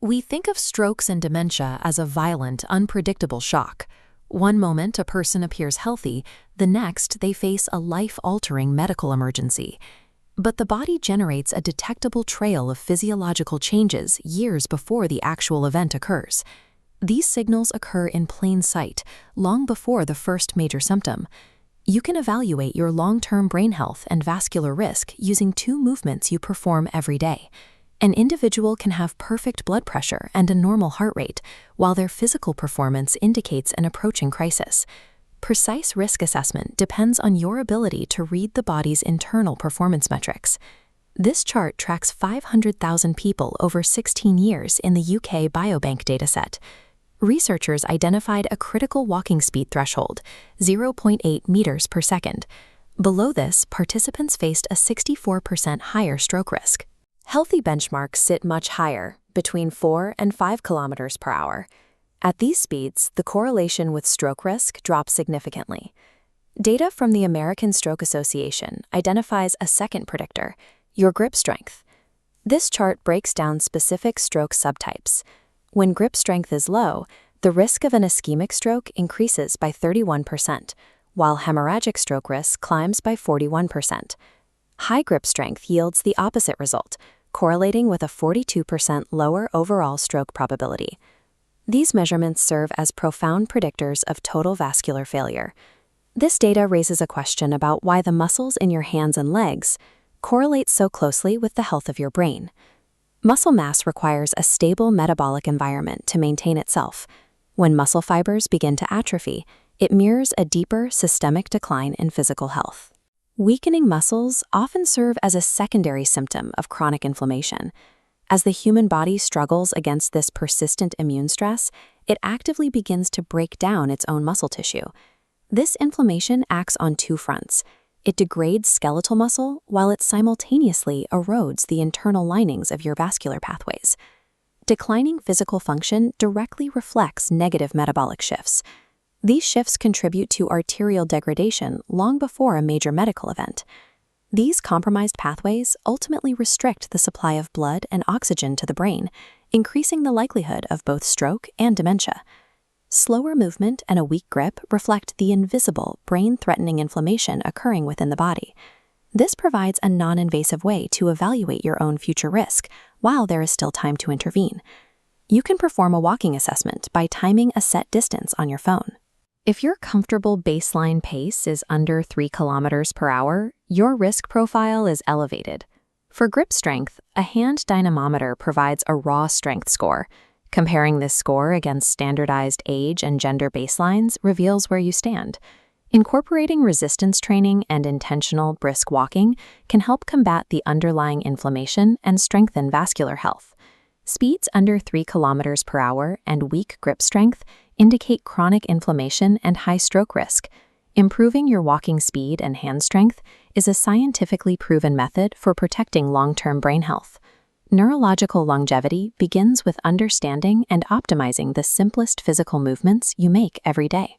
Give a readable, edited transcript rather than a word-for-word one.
We think of strokes and dementia as a violent, unpredictable shock. One moment a person appears healthy, the next they face a life-altering medical emergency. But the body generates a detectable trail of physiological changes years before the actual event occurs. These signals occur in plain sight, long before the first major symptom. You can evaluate your long-term brain health and vascular risk using two movements you perform every day. An individual can have perfect blood pressure and a normal heart rate, while their physical performance indicates an approaching crisis. Precise risk assessment depends on your ability to read the body's internal performance metrics. This chart tracks 500,000 people over 16 years in the UK Biobank dataset. Researchers identified a critical walking speed threshold, 0.8 meters per second. Below this, participants faced a 64% higher stroke risk. Healthy benchmarks sit much higher, between 4 and 5 kilometers per hour. At these speeds, the correlation with stroke risk drops significantly. Data from the American Stroke Association identifies a second predictor, your grip strength. This chart breaks down specific stroke subtypes. When grip strength is low, the risk of an ischemic stroke increases by 31%, while hemorrhagic stroke risk climbs by 41%. High grip strength yields the opposite result, correlating with a 42% lower overall stroke probability. These measurements serve as profound predictors of total vascular failure. This data raises a question about why the muscles in your hands and legs correlate so closely with the health of your brain. Muscle mass requires a stable metabolic environment to maintain itself. When muscle fibers begin to atrophy, it mirrors a deeper systemic decline in physical health. Weakening muscles often serve as a secondary symptom of chronic inflammation. As the human body struggles against this persistent immune stress, it actively begins to break down its own muscle tissue. This inflammation acts on two fronts. It degrades skeletal muscle while it simultaneously erodes the internal linings of your vascular pathways. Declining physical function directly reflects negative metabolic shifts. These shifts contribute to arterial degradation long before a major medical event. These compromised pathways ultimately restrict the supply of blood and oxygen to the brain, increasing the likelihood of both stroke and dementia. Slower movement and a weak grip reflect the invisible, brain-threatening inflammation occurring within the body. This provides a non-invasive way to evaluate your own future risk while there is still time to intervene. You can perform a walking assessment by timing a set distance on your phone. If your comfortable baseline pace is under 3 kilometers per hour, your risk profile is elevated. For grip strength, a hand dynamometer provides a raw strength score. Comparing this score against standardized age and gender baselines reveals where you stand. Incorporating resistance training and intentional brisk walking can help combat the underlying inflammation and strengthen vascular health. Speeds under 3 kilometers per hour and weak grip strength indicate chronic inflammation and high stroke risk. Improving your walking speed and hand strength is a scientifically proven method for protecting long-term brain health. Neurological longevity begins with understanding and optimizing the simplest physical movements you make every day.